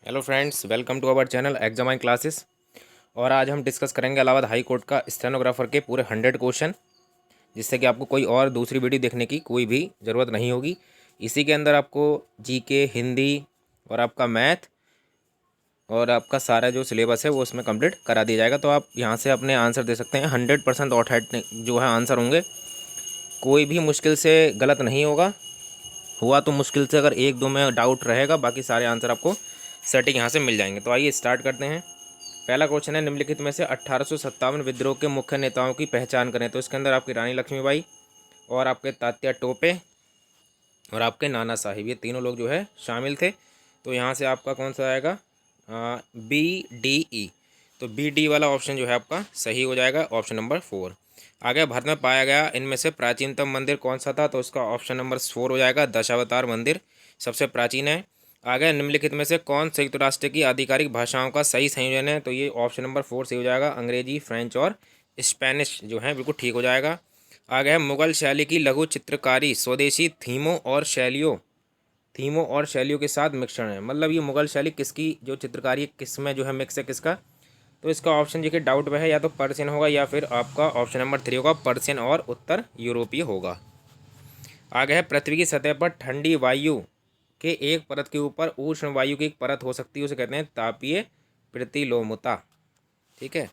Hello friends, welcome to our channel exam classes. और आज हम डिस्कस करेंगे इलाहाबाद हाई कोर्ट का स्टेनोग्राफर के पूरे 100 क्वेश्चन, जिससे कि आपको कोई और दूसरी वीडियो देखने की कोई भी ज़रूरत नहीं होगी। इसी के अंदर आपको जीके, हिंदी और आपका मैथ और आपका सारा जो सिलेबस है वो उसमें कंप्लीट करा दिया जाएगा। तो आप यहाँ से अपने आंसर दे सकते हैं। 100% ऑथेंटिक जो है आंसर होंगे, कोई भी मुश्किल से गलत नहीं होगा। हुआ तो मुश्किल से अगर एक दो में डाउट रहेगा, बाकी सारे आंसर आपको सेटिंग यहाँ से मिल जाएंगे। तो आइए स्टार्ट करते हैं। पहला क्वेश्चन है, निम्नलिखित में से 1857 विद्रोह के मुख्य नेताओं की पहचान करें। तो इसके अंदर आपकी रानी लक्ष्मीबाई और आपके तात्या टोपे और आपके नाना साहिब, ये तीनों लोग जो है शामिल थे। तो यहाँ से आपका कौन सा आएगा? BDE। तो BD वाला ऑप्शन जो है आपका सही हो जाएगा, ऑप्शन नंबर 4। आगे, भारत में पाया गया इनमें से प्राचीनतम मंदिर कौन सा था? तो इसका ऑप्शन नंबर 4 हो जाएगा, दशावतार मंदिर सबसे प्राचीन है। आगे, निम्नलिखित में से कौन संयुक्त राष्ट्र की आधिकारिक भाषाओं का सही संयोजन है? तो ये ऑप्शन नंबर 4 सही हो जाएगा, अंग्रेजी, फ्रेंच और स्पेनिश जो है बिल्कुल ठीक हो जाएगा। आगे है, मुगल शैली की लघु चित्रकारी स्वदेशी थीमों और शैलियों के साथ मिश्रण है। मतलब ये मुगल शैली किसकी जो चित्रकारी है, किस में जो है मिक्स है, किसका? तो इसका ऑप्शन देखिए डाउट में है, या तो पर्शियन होगा या फिर आपका ऑप्शन नंबर 3 होगा, पर्शियन और उत्तर यूरोपीय होगा। आगे है, पृथ्वी की सतह पर ठंडी वायु के एक परत के ऊपर उष्ण वायु की एक परत हो सकती है, उसे कहते हैं तापीय प्रतिलोमता। ठीक है।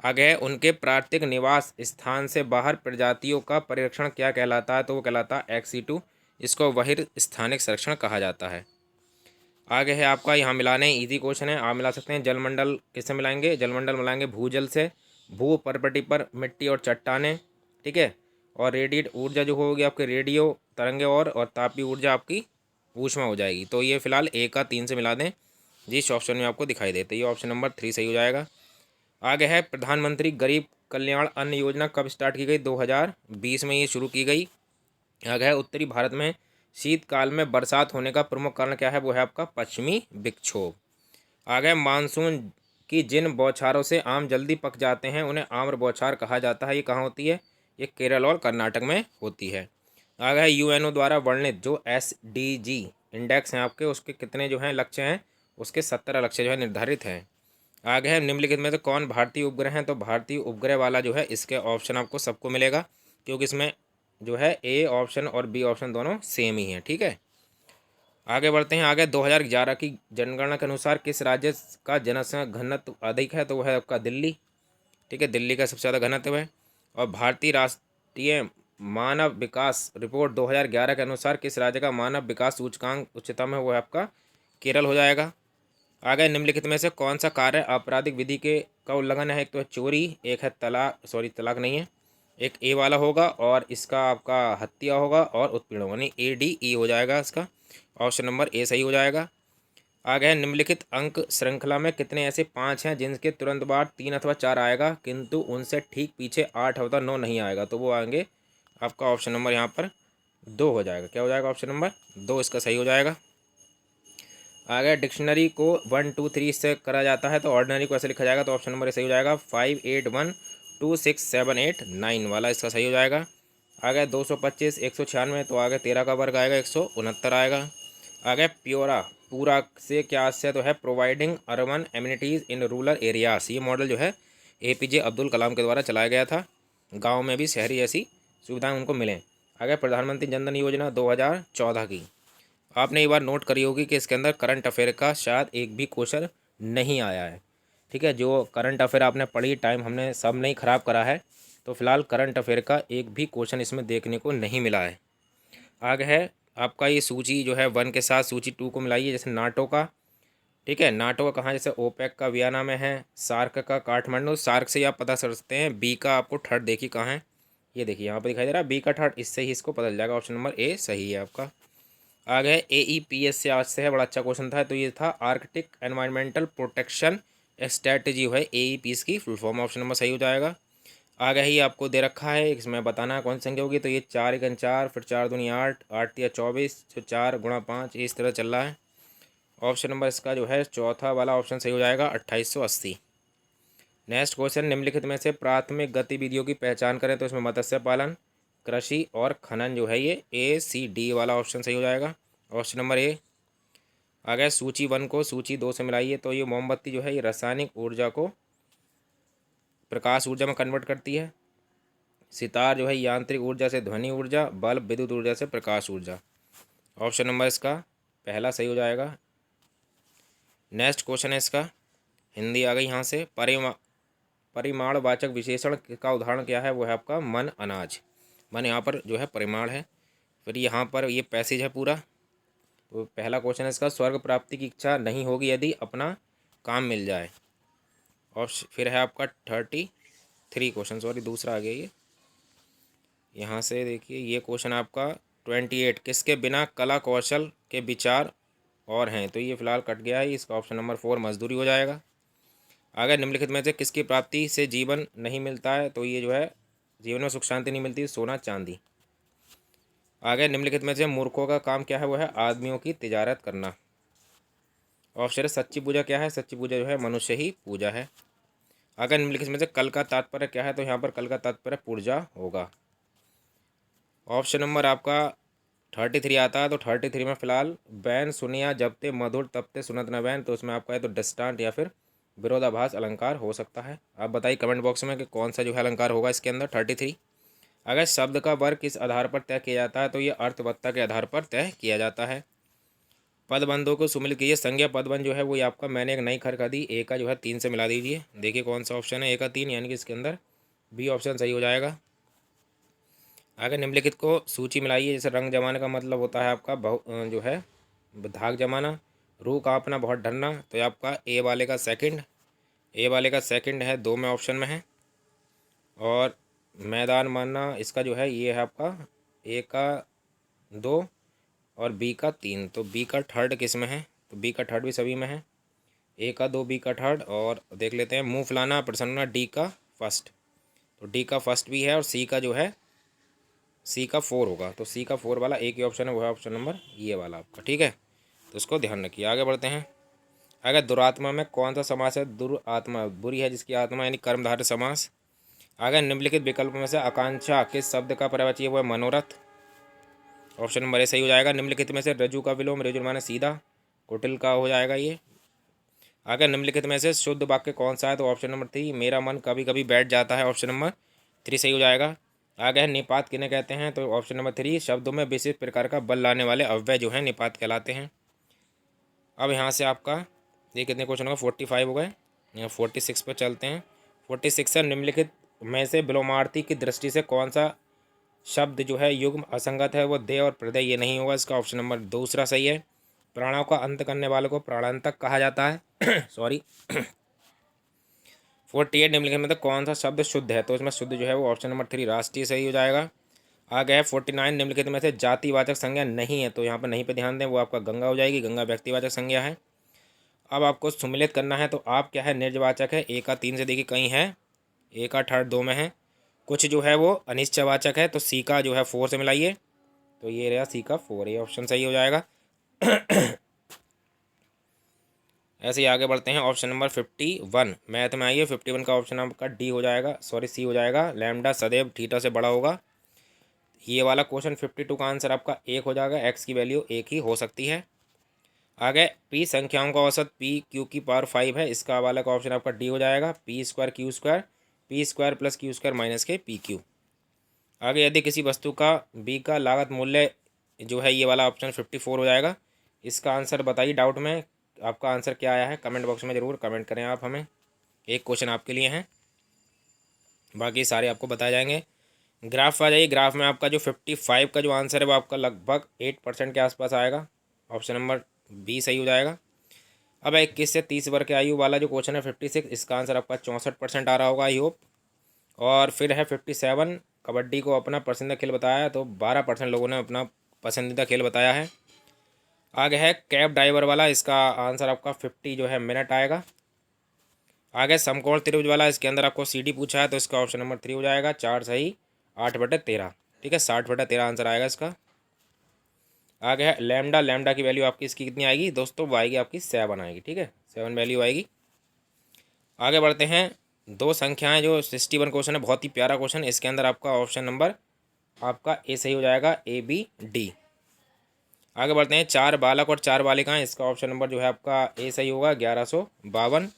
आगे है, उनके प्राकृतिक निवास स्थान से बाहर प्रजातियों का परिरक्षण क्या कहलाता है? तो वो कहलाता है एक्सीटू। इसको बहिर्स्थानिक संरक्षण कहा जाता है। आगे है आपका, यहाँ मिलाने इजी क्वेश्चन है, आप मिला सकते हैं। जलमंडल किससे मिलाएंगे? जलमंडल मिलाएंगे भूजल से, भू परपटी पर मिट्टी और चट्टानें। ठीक है। और रेडिएट ऊर्जा जो होगी आपके रेडियो तरंगे और तापीय ऊर्जा आपकी ऊष्मा हो जाएगी। तो ये फिलहाल 1 का 3 से मिला दें जिस ऑप्शन में आपको दिखाई देते, ये ऑप्शन नंबर 3 सही हो जाएगा। आगे है, प्रधानमंत्री गरीब कल्याण अन्न योजना कब स्टार्ट की गई? 2020 में ये शुरू की गई। आगे है, उत्तरी भारत में शीतकाल में बरसात होने का प्रमुख कारण क्या है? वो है आपका पश्चिमी विक्षोभ। आगे है, मानसून की जिन बौछारों से आम जल्दी पक जाते हैं उन्हें आम्र बौछार कहा जाता है। ये कहाँ होती है? ये केरल और कर्नाटक में होती है। आगे है, यूएनओ द्वारा वर्णित जो SDG इंडेक्स हैं आपके, उसके कितने जो हैं लक्ष्य हैं? उसके 17 लक्ष्य जो है निर्धारित हैं। आगे है, निम्नलिखित में से कौन भारतीय उपग्रह हैं? तो भारतीय उपग्रह वाला जो है इसके ऑप्शन आपको सबको मिलेगा, क्योंकि इसमें जो है A ऑप्शन और B ऑप्शन दोनों सेम ही हैं। ठीक है। आगे बढ़ते हैं। आगे 2011 की जनगणना के अनुसार किस राज्य का जनसंख्या घनत्व अधिक है? तो वह है आपका दिल्ली। ठीक है, दिल्ली का सबसे ज़्यादा घनत्व है। और भारतीय राष्ट्रीय मानव विकास रिपोर्ट 2011 के अनुसार किस राज्य का मानव विकास सूचकांक उच्चतम है? वो है आपका केरल हो जाएगा। आगे, निम्नलिखित में से कौन सा कार्य आपराधिक विधि के का उल्लंघन है? एक तो है चोरी, एक है तलाक नहीं है, एक ए वाला होगा, और इसका आपका हत्या होगा और उत्पीड़न होगा, यानी ADE हो जाएगा इसका, ऑप्शन नंबर A सही हो जाएगा। आगे है, निम्नलिखित अंक श्रृंखला में कितने ऐसे 5 हैं जिनके तुरंत बाद 3 अथवा 4 आएगा किंतु उनसे ठीक पीछे 8 अथवा 9 नहीं आएगा? तो वो आएंगे आपका ऑप्शन नंबर यहाँ पर 2 हो जाएगा। क्या हो जाएगा? ऑप्शन नंबर 2 इसका सही हो जाएगा। अगर डिक्शनरी को 1 2 3 से करा जाता है तो ऑर्डिनरी को ऐसे लिखा जाएगा, तो ऑप्शन नंबर सही हो जाएगा, 5 8 1 2 6 7 8 9 वाला इसका सही हो जाएगा। आगे 225 196, तो आगे 13 का वर्ग आएगा, 169 आएगा। आगे प्योरा पूरा से क्या से तो है providing urban amenities in rural areas. ये मॉडल जो है APJ अब्दुल कलाम के द्वारा चलाया गया था, गाँव में भी शहरी ऐसी सुविधाएँ उनको मिलें। आगे प्रधानमंत्री जनधन योजना 2014 की आपने एक बार नोट करी होगी कि इसके अंदर करंट अफेयर का शायद एक भी क्वेश्चन नहीं आया है। ठीक है, जो करंट अफेयर आपने पढ़ी, टाइम हमने सब नहीं ख़राब करा है, तो फिलहाल करंट अफेयर का एक भी क्वेश्चन इसमें देखने को नहीं मिला है। आगे है आपका ये सूची जो है 1 के साथ सूची 2 को मिलाइए, जैसे नाटो का। ठीक है, नाटो का कहाँ? जैसे ओपेक का वियना में है, सार्क का काठमांडू, सार्क से ही आप पता कर सकते हैं। बी का आपको थर्ड देखिए कहाँ है, ये देखिए यहाँ पर दिखाई दे रहा है बी का थर्ड, इससे ही इसको पता चल जाएगा, ऑप्शन नंबर A सही है आपका। आगे है AEPS से आज से है, बड़ा अच्छा क्वेश्चन था, तो ये था आर्कटिक एनवायरमेंटल प्रोटेक्शन स्ट्रेटजी है AEPS की फुल फॉर्म, ऑप्शन नंबर सही हो जाएगा। आगे ही आपको दे रखा है, इसमें बताना कौन सी संख्या होगी, तो ये 4 1 4, फिर 4 दूनी 8, 8 या 24, तो 4 गुणा 5 इस तरह चल रहा है। ऑप्शन नंबर इसका जो है चौथा वाला ऑप्शन सही हो जाएगा, 2880। नेक्स्ट क्वेश्चन, निम्नलिखित में से प्राथमिक गतिविधियों की पहचान करें, तो इसमें मत्स्य पालन, कृषि और खनन जो है ये ACD वाला ऑप्शन सही हो जाएगा, ऑप्शन नंबर A। आ गया सूची 1 को सूची 2 से मिलाइए। तो ये मोमबत्ती जो है ये रासायनिक ऊर्जा को प्रकाश ऊर्जा में कन्वर्ट करती है। सितार जो है यांत्रिक ऊर्जा से ध्वनि ऊर्जा, बल्ब विद्युत ऊर्जा से प्रकाश ऊर्जा। ऑप्शन नंबर इसका पहला सही हो जाएगा। नेक्स्ट क्वेश्चन है इसका, हिंदी आ गई यहाँ से। परिमाणवाचक विशेषण का उदाहरण क्या है? वो है आपका मन, अनाज। मन यहाँ पर जो है परिमाण है, फिर यहाँ पर ये पैसेज है पूरा। तो पहला क्वेश्चन है इसका, स्वर्ग प्राप्ति की इच्छा नहीं होगी यदि अपना काम मिल जाए। और फिर है आपका 33 क्वेश्चन, सॉरी दूसरा आ गया ये। यहाँ से देखिए ये क्वेश्चन आपका 28, किसके बिना कला कौशल के विचार और हैं? तो ये फिलहाल कट गया है, इसका ऑप्शन नंबर 4 मजदूरी हो जाएगा। आगे निम्नलिखित में से किसकी प्राप्ति से जीवन नहीं मिलता है? तो ये जो है जीवन में सुख शांति नहीं मिलती, सोना चांदी। आगे निम्नलिखित में से मूर्खों का काम क्या है? वो है आदमियों की तिजारत करना। ऑप्शन है सच्ची पूजा क्या है? सच्ची पूजा जो है मनुष्य ही पूजा है। अगर निम्नलिखित में से कल का तात्पर्य क्या है? तो यहाँ पर कल का तात्पर्य पुर्जा होगा। ऑप्शन नंबर आपका 33 आता है। तो 33 में फिलहाल बैन सुनिया जबते मधुर तबते सुनत न बैन, तो उसमें आपका है तो दृष्टांत या फिर विरोधाभास अलंकार हो सकता है। आप बताइए कमेंट बॉक्स में कि कौन सा जो है अलंकार होगा इसके अंदर 33। अगर शब्द का वर्ग किस आधार पर तय किया जाता है? तो ये अर्थवत्ता के आधार पर तय किया जाता है। पदबंधों को सुमिलित कीजिए। संज्ञा पदबंध जो है वो आपका मैंने एक नई खरखदी, ए का जो है 3 से मिला दीजिए। देखिए कौन सा ऑप्शन है, ए का 3, यानी कि इसके अंदर बी ऑप्शन सही हो जाएगा। आगे निम्नलिखित को सूची मिलाइए। जैसे रंग जमाने का मतलब होता है आपका जो है धाक जमाना, रूह कांपना, बहुत डरना। तो ये आपका ए वाले का सेकंड, ए वाले का सेकंड है, 2 में ऑप्शन में है। और मैदान मानना इसका जो है ये है आपका ए का 2 और बी का 3। तो बी का थर्ड किस में है? तो बी का थर्ड भी सभी में है। ए का 2, बी का थर्ड। और देख लेते हैं मुंह फुलाना प्रसन्न होना, डी का फर्स्ट। तो डी का फर्स्ट भी है और सी का जो है सी का 4 होगा। तो सी का 4 वाला एक ही ऑप्शन है, वो है ऑप्शन नंबर ये वाला आपका। ठीक है, तो इसको ध्यान रखिए। आगे बढ़ते हैं। अगर दुरात्मा में कौन सा समास है? दुरात्मा बुरी है जिसकी आत्मा, यानी कर्मधारय समास। अगर निम्नलिखित विकल्प में से आकांक्षा किस शब्द का पर्यायवाची है? वो है मनोरथ। ऑप्शन नंबर ए सही हो जाएगा। निम्नलिखित में से रज्जु का विलोम, रज्जु माने सीधा, कुटिल का हो जाएगा ये। अगर निम्नलिखित में से शुद्ध वाक्य कौन सा है? तो ऑप्शन नंबर 3, मेरा मन कभी कभी बैठ जाता है। ऑप्शन नंबर 3 सही हो जाएगा। आगे है निपात किन्हें कहते हैं? तो ऑप्शन नंबर 3, शब्दों में विशेष प्रकार का बल लाने वाले अव्यय जो हैं निपात कहलाते हैं। अब यहाँ से आपका ये कितने क्वेश्चन होगा? 45 हो गए। यहाँ 46 पर चलते हैं। 46 है, निम्नलिखित में से विलोमार्थी की दृष्टि से कौन सा शब्द जो है युग्म असंगत है? वो दे और प्रदय, ये नहीं होगा। इसका ऑप्शन नंबर दूसरा सही है। प्राणों का अंत करने वाले को प्राणांतक कहा जाता है। सॉरी। 48 निम्नलिखित में तो कौन सा शब्द शुद्ध है? तो इसमें शुद्ध जो है वो ऑप्शन नंबर 3 राष्ट्रीय सही हो जाएगा। आगे है 49, निम्नलिखित में से जातिवाचक संज्ञा नहीं है। तो यहाँ पर नहीं पे ध्यान दें, वो आपका गंगा हो जाएगी। गंगा व्यक्तिवाचक संज्ञा है। अब आपको सुमिलित करना है, तो आप क्या है निर्जवाचक है। ए का 3 से देखिए कहीं है, ए का थर्ड 2 में है। कुछ जो है वो अनिश्चयवाचक है, तो सी का जो है 4 से मिलाइए। तो ये रहा सी का 4, ये ऑप्शन सही हो जाएगा। ऐसे ही आगे बढ़ते हैं। ऑप्शन नंबर 51 मैथ में आइए। 51 का ऑप्शन आपका डी हो जाएगा, सॉरी सी हो जाएगा। लैम्डा सदैव थीटा से बड़ा होगा। ये वाला क्वेश्चन 52 का आंसर आपका 1 हो जाएगा। एक्स की वैल्यू 1 ही हो सकती है। आगे पी संख्याओं का औसत पी क्यू की पावर 5 है। इसका वाला का ऑप्शन आपका डी हो जाएगा। P square Q square, P square plus Q square minus के पी क्यू। आगे यदि किसी वस्तु का बी का लागत मूल्य जो है ये वाला ऑप्शन 54 हो जाएगा। इसका आंसर बताइए डाउट में आपका आंसर क्या आया है, कमेंट बॉक्स में ज़रूर कमेंट करें आप हमें। एक क्वेश्चन आपके लिए हैं, बाकी सारे आपको बताए जाएंगे। ग्राफ आ जाइए। ग्राफ में आपका जो 55 का जो आंसर है वो आपका लगभग 8% के आसपास आएगा। ऑप्शन नंबर बी सही हो जाएगा। अब 21 से 30 वर्ष के आयु वाला जो क्वेश्चन है 56, इसका आंसर आपका 64% आ रहा होगा आई होप। और फिर है 57, कबड्डी को अपना पसंदीदा खेल बताया, तो 12% लोगों ने अपना पसंदीदा खेल बताया है। आगे है कैब ड्राइवर वाला, इसका आंसर आपका 50 जो है मिनट आएगा। आगे समकोण त्रिभुज वाला, इसके अंदर आपको सीडी पूछा है, तो इसका ऑप्शन नंबर 3 हो जाएगा। 4 सही, 8/13। ठीक है, 60/13 आंसर आएगा इसका। आगे है लैम्डा, लैम्डा की वैल्यू आपकी इसकी कितनी आएगी दोस्तों? वो आएगी आपकी 7 आएगी। ठीक है, 7 वैल्यू आएगी। आगे बढ़ते हैं। दो संख्याएं जो 61 क्वेश्चन है, बहुत ही प्यारा क्वेश्चन। इसके अंदर आपका ऑप्शन नंबर आपका ए सही हो जाएगा, ए बी डी। आगे बढ़ते हैं, 4 बालक और 4 बालिकाएं, इसका ऑप्शन नंबर जो है आपका ए सही होगा, 1152।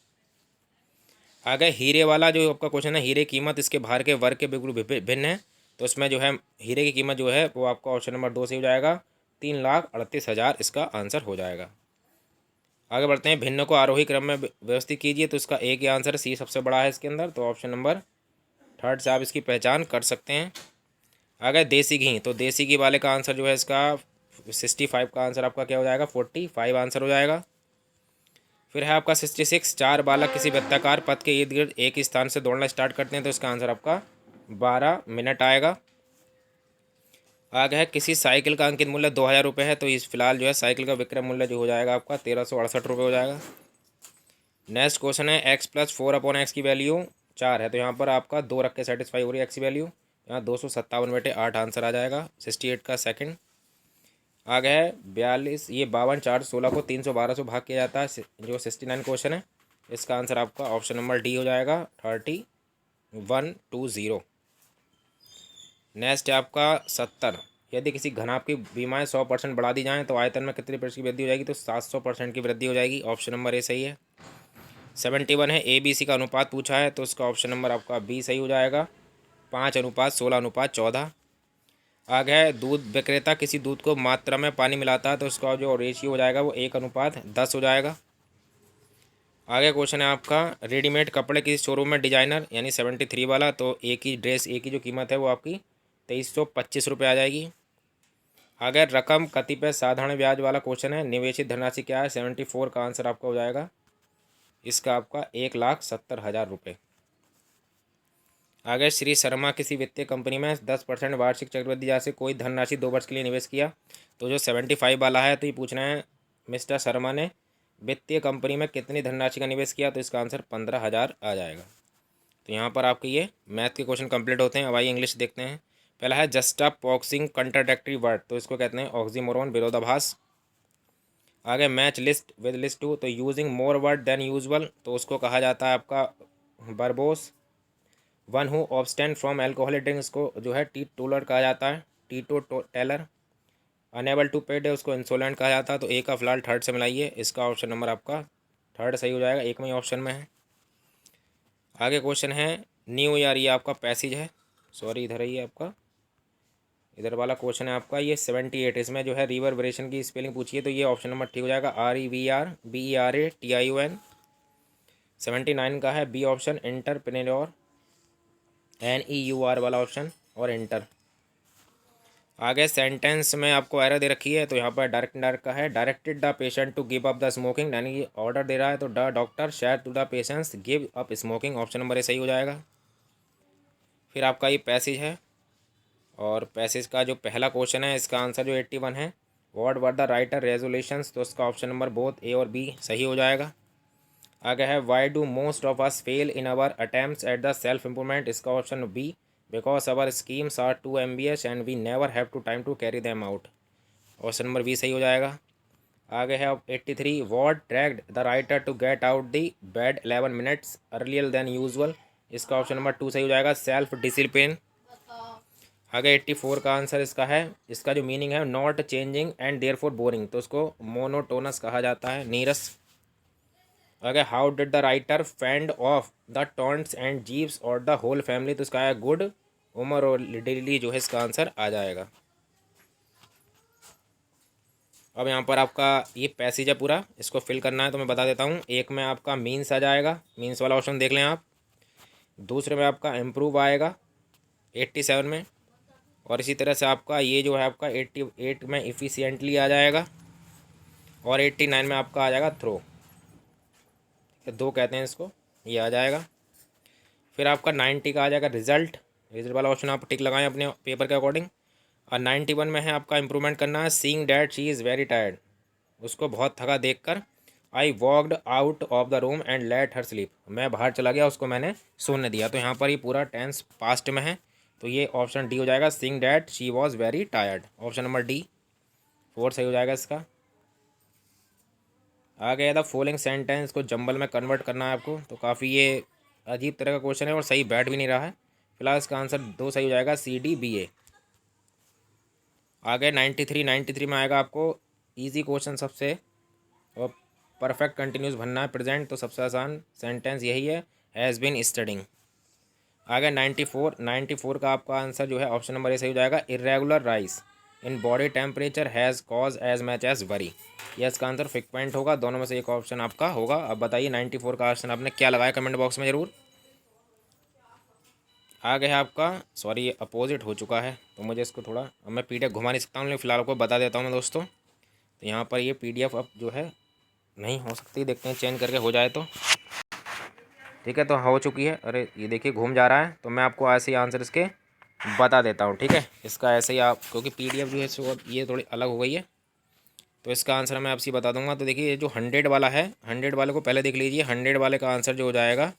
आगे हीरे वाला जो आपका क्वेश्चन है, हीरे की कीमत इसके भार के वर्ग के बिल्कुल भिन्न है, तो इसमें जो है हीरे की कीमत जो है वो आपका ऑप्शन नंबर 2 सही हो जाएगा, 3,38,000 इसका आंसर हो जाएगा। आगे बढ़ते हैं, भिन्न को आरोही क्रम में व्यवस्थित कीजिए, तो इसका एक ही आंसर है, सी सबसे बड़ा है इसके अंदर, तो ऑप्शन नंबर 3 से आप इसकी पहचान कर सकते हैं। आगे देसी घी, तो देसी घी वाले का आंसर जो है इसका 65 का आंसर आपका क्या हो जाएगा, 45 आंसर हो जाएगा। फिर है आपका 66, 4 बालक किसी वृत्ताकार पथ के इर्द गिर्द एक स्थान से दौड़ना स्टार्ट करते हैं, तो इसका आंसर आपका 12 मिनट आएगा। आगे है, किसी साइकिल का अंकित मूल्य 2,000 रुपये है, तो इस फिलहाल जो है साइकिल का विक्रय मूल्य जो हो जाएगा आपका 1,368 रुपये हो जाएगा। नेक्स्ट क्वेश्चन है, x+4/x की वैल्यू 4 है, तो यहाँ पर आपका 2 रख के सेटिस्फाई हो रही है x की वैल्यू, यहाँ 257/8 आंसर आ जाएगा, 68 का सेकंड। आगे है 42, ये 52, 4, 16 को 312 से भाग किया जाता है, जो 69 क्वेश्चन है, इसका आंसर आपका ऑप्शन नंबर डी हो जाएगा, 3120। नेक्स्ट है आपका 70, यदि किसी घनाभ की बीमाएँ 100% बढ़ा दी जाएँ तो आयतन में कितनी प्रतिशत की वृद्धि हो जाएगी, तो 700% की वृद्धि हो जाएगी, ऑप्शन नंबर ए सही है। 71 है, ABC का अनुपात पूछा है, तो इसका ऑप्शन नंबर आपका बी सही हो जाएगा, 5:16:14। आगे है, दूध विक्रेता किसी दूध को मात्रा में पानी मिलाता है, तो उसका जो रेशियो हो जाएगा वो 1:10 हो जाएगा। आगे क्वेश्चन है आपका, रेडीमेड कपड़े किसी शोरूम में डिजाइनर यानी 73 वाला, तो एक ही ड्रेस एक ही जो कीमत है वो आपकी 2325 रुपये आ जाएगी। आगे रकम कतिपय साधारण ब्याज वाला क्वेश्चन है, निवेशित धनराशि क्या है, 74 का आंसर आपका हो जाएगा, इसका आपका 1,70,000 रुपये। आगे श्री शर्मा किसी वित्तीय कंपनी में 10% वार्षिक चक्रवृद्धि दर से कोई धनराशि 2 वर्ष के लिए निवेश किया, तो जो 75 वाला है, तो ये पूछना है मिस्टर शर्मा ने वित्तीय कंपनी में कितनी धनराशि का निवेश किया, तो इसका आंसर 15,000 आ जाएगा। तो यहाँ पर आपके ये मैथ के क्वेश्चन कंप्लीट होते हैं। अब आइए इंग्लिश देखते हैं। पहला है जस्टापोक्सिंग कंट्राडिक्टरी वर्ड, तो इसको कहते हैं ऑक्सीमोरॉन, विरोधाभास। आगे match list with list two, तो using more word than usual, तो उसको कहा जाता है आपका verbose. One who abstain from alcoholic drinks को जो है टी टोलर कहा जाता है, teetotaller. Unable to paid है, उसको इंसोलेंट कहा जाता है, तो ए का फिलहाल 3rd से मिलाइए, इसका ऑप्शन नंबर आपका 3rd सही हो जाएगा, एक में ही ऑप्शन में है। आगे क्वेश्चन है न्यू ईयर, ये आपका पैसेज है, सॉरी इधर ही है आपका, इधर वाला क्वेश्चन है आपका ये 78, इसमें जो है रिवर्बरेशन की स्पेलिंग पूछिए, तो ये ऑप्शन नंबर ठीक हो जाएगा, REVRBERATION। 79 का है बी ऑप्शन, एंटरप्रेन्योर, NEUR वाला ऑप्शन और एंटर। आगे सेंटेंस में आपको एरर दे रखी है, तो यहाँ पर डायरेक्ट डायरेक्ट का है, directed the patient to give up the smoking, यानी कि ऑर्डर दे रहा है, तो the doctor share to the patients give up smoking, option number A सही हो जाएगा। फिर आपका ये पैसेज है, और पैसेज का जो पहला क्वेश्चन है इसका आंसर जो 81 है, what were the writer resolutions, तो उसका ऑप्शन नंबर बोथ ए और बी सही हो जाएगा। आगे है why do most of us fail in our attempts at the self improvement, इसका option B, because our schemes are too ambitious and we never have to time to carry them out, option number B सही हो जाएगा। आगे है 83, what dragged the writer to get out the bed 11 minutes earlier than usual, इसका option number 2 सही हो जाएगा, self discipline. आगे 84 का आंसर इसका है, इसका जो मीनिंग है not changing and therefore boring, तो उसको मोनोटोनस कहा जाता है, नीरस। आगे how did the writer fend off the taunts and जीव्स और द होल फैमिली, तो इसका है गुड उमर और लिटरली जो है इसका आंसर आ जाएगा। अब यहाँ पर आपका ये पैसेज है पूरा, इसको फिल करना है, तो मैं बता देता हूँ। एक में आपका मीन्स आ जाएगा, मीन्स वाला ऑप्शन देख लें आप। दूसरे में आपका इम्प्रूव आएगा 87 में, और इसी तरह से आपका ये जो है आपका 88 में इफ़िशियंटली आ जाएगा, और 89 में आपका आ जाएगा थ्रो, दो कहते हैं इसको, ये आ जाएगा। फिर आपका 90 का आ जाएगा रिजल्ट, रिजल्ट वाला ऑप्शन आप टिक लगाएं अपने पेपर के अकॉर्डिंग। और 91 में है आपका इम्प्रूवमेंट करना है, seeing that she is very tired, उसको बहुत थका देख कर, I walked out of the room and let her sleep, मैं बाहर चला गया उसको मैंने सोने दिया, तो यहाँ पर ये पूरा टेंस पास्ट में है, तो ये ऑप्शन डी हो जाएगा, seeing that she was very tired, option number D 4 सही हो जाएगा इसका। आ गया था फॉलोइंग सेंटेंस को जंबल में कन्वर्ट करना है आपको, तो काफ़ी ये अजीब तरह का क्वेश्चन है और सही बैठ भी नहीं रहा है, फिलहाल इसका आंसर 2 सही हो जाएगा, CDBA। आगे 93 में आएगा आपको इजी क्वेश्चन सबसे, और परफेक्ट कंटिन्यूस बनना है प्रेजेंट, तो सबसे आसान सेंटेंस यही है, हैज़ बीन स्टडिंग। आगे 94 का आपका आंसर जो है ऑप्शन नंबर ए सही हो जाएगा, irregular rise in body temperature has cause as much as worry. यह इसका आंसर फ्रिक्वेंट होगा, दोनों में से एक ऑप्शन आपका होगा। अब बताइए 94 का ऑप्शन आपने क्या लगाया, कमेंट बॉक्स में ज़रूर। आगे है आपका, सॉरी ये अपोजिट हो चुका है, तो मुझे इसको थोड़ा, अब मैं PDF घुमा नहीं सकता हूँ, लेकिन फिलहाल आपको बता देता हूँ मैं दोस्तों। तो यहाँ पर ये PDF अब जो है नहीं हो सकती, देखते हैं चेंज करके हो जाए तो। ठीक है, तो हो चुकी है। अरे ये देखिए घूम जा रहा है, तो मैं आपको ऐसे ही आंसर इसके बता देता हूँ। ठीक है, इसका ऐसे ही आप, क्योंकि PDF जो है सो ये थोड़ी अलग हो गई है, तो इसका आंसर मैं आपसे बता दूंगा। तो देखिए ये जो 100 वाला है, 100 वाले को पहले देख लीजिए। 100 वाले का आंसर जो हो जाएगा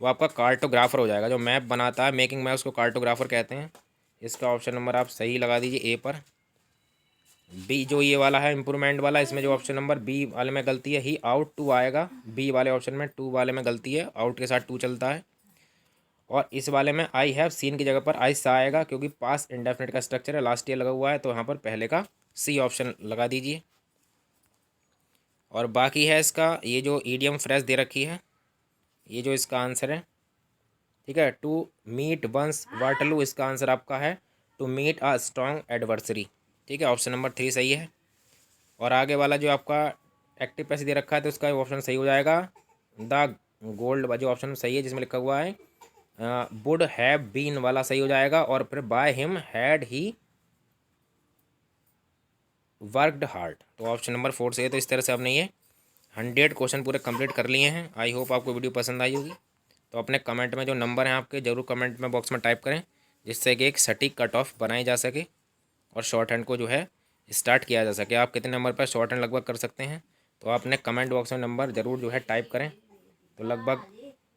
वो आपका कार्टोग्राफर हो जाएगा, जो मैप बनाता है, मेकिंग मैप, उसको कार्टोग्राफर कहते हैं। इसका ऑप्शन नंबर आप सही लगा दीजिए ए पर। बी जो ये वाला है इम्प्रूवमेंट वाला, इसमें जो ऑप्शन नंबर बी वाले में गलती है, ही आउट टू आएगा। बी वाले ऑप्शन में 2 वाले में गलती है, आउट के साथ 2 चलता है। और इस वाले में आई हैव सीन की जगह पर आई सा आएगा, क्योंकि पास इंडेफिनिट का स्ट्रक्चर है, लास्ट ईयर लगा हुआ है, तो यहाँ पर पहले का सी ऑप्शन लगा दीजिए। और बाकी है इसका ये जो ईडियम फ्रेज दे रखी है, ये जो इसका आंसर है, ठीक है, टू मीट वंस वाटरलू, इसका आंसर आपका है to meet a strong adversary. ठीक है, ऑप्शन नंबर 3 सही है। और आगे वाला जो आपका एक्टिव पैसे दे रखा है, तो इसका ऑप्शन सही हो जाएगा द गोल्ड, जो ऑप्शन सही है जिसमें लिखा हुआ है वुड हैव बीन वाला सही हो जाएगा। और फिर by him had he worked hard, तो ऑप्शन नंबर 4 सही है। तो इस तरह से आपने ये 100 क्वेश्चन पूरे कंप्लीट कर लिए हैं। आई होप आपको वीडियो पसंद आई होगी। तो अपने कमेंट में जो नंबर हैं आपके ज़रूर कमेंट में बॉक्स में टाइप करें, जिससे कि एक सटीक कट ऑफ बनाई जा सके और शॉर्ट हैंड को जो है स्टार्ट किया जा सके। आप कितने नंबर पर शॉर्ट हैंड लगभग कर सकते हैं, तो आपने कमेंट बॉक्स में नंबर ज़रूर जो है टाइप करें, तो लगभग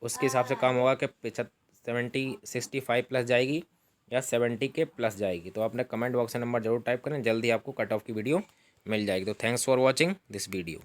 उसके हिसाब से काम होगा कि 65 प्लस जाएगी या 70 के प्लस जाएगी। तो आपने कमेंट बॉक्स में नंबर ज़रूर टाइप करें, जल्दी आपको कट ऑफ की वीडियो मिल जाएगी। तो thanks for watching this video.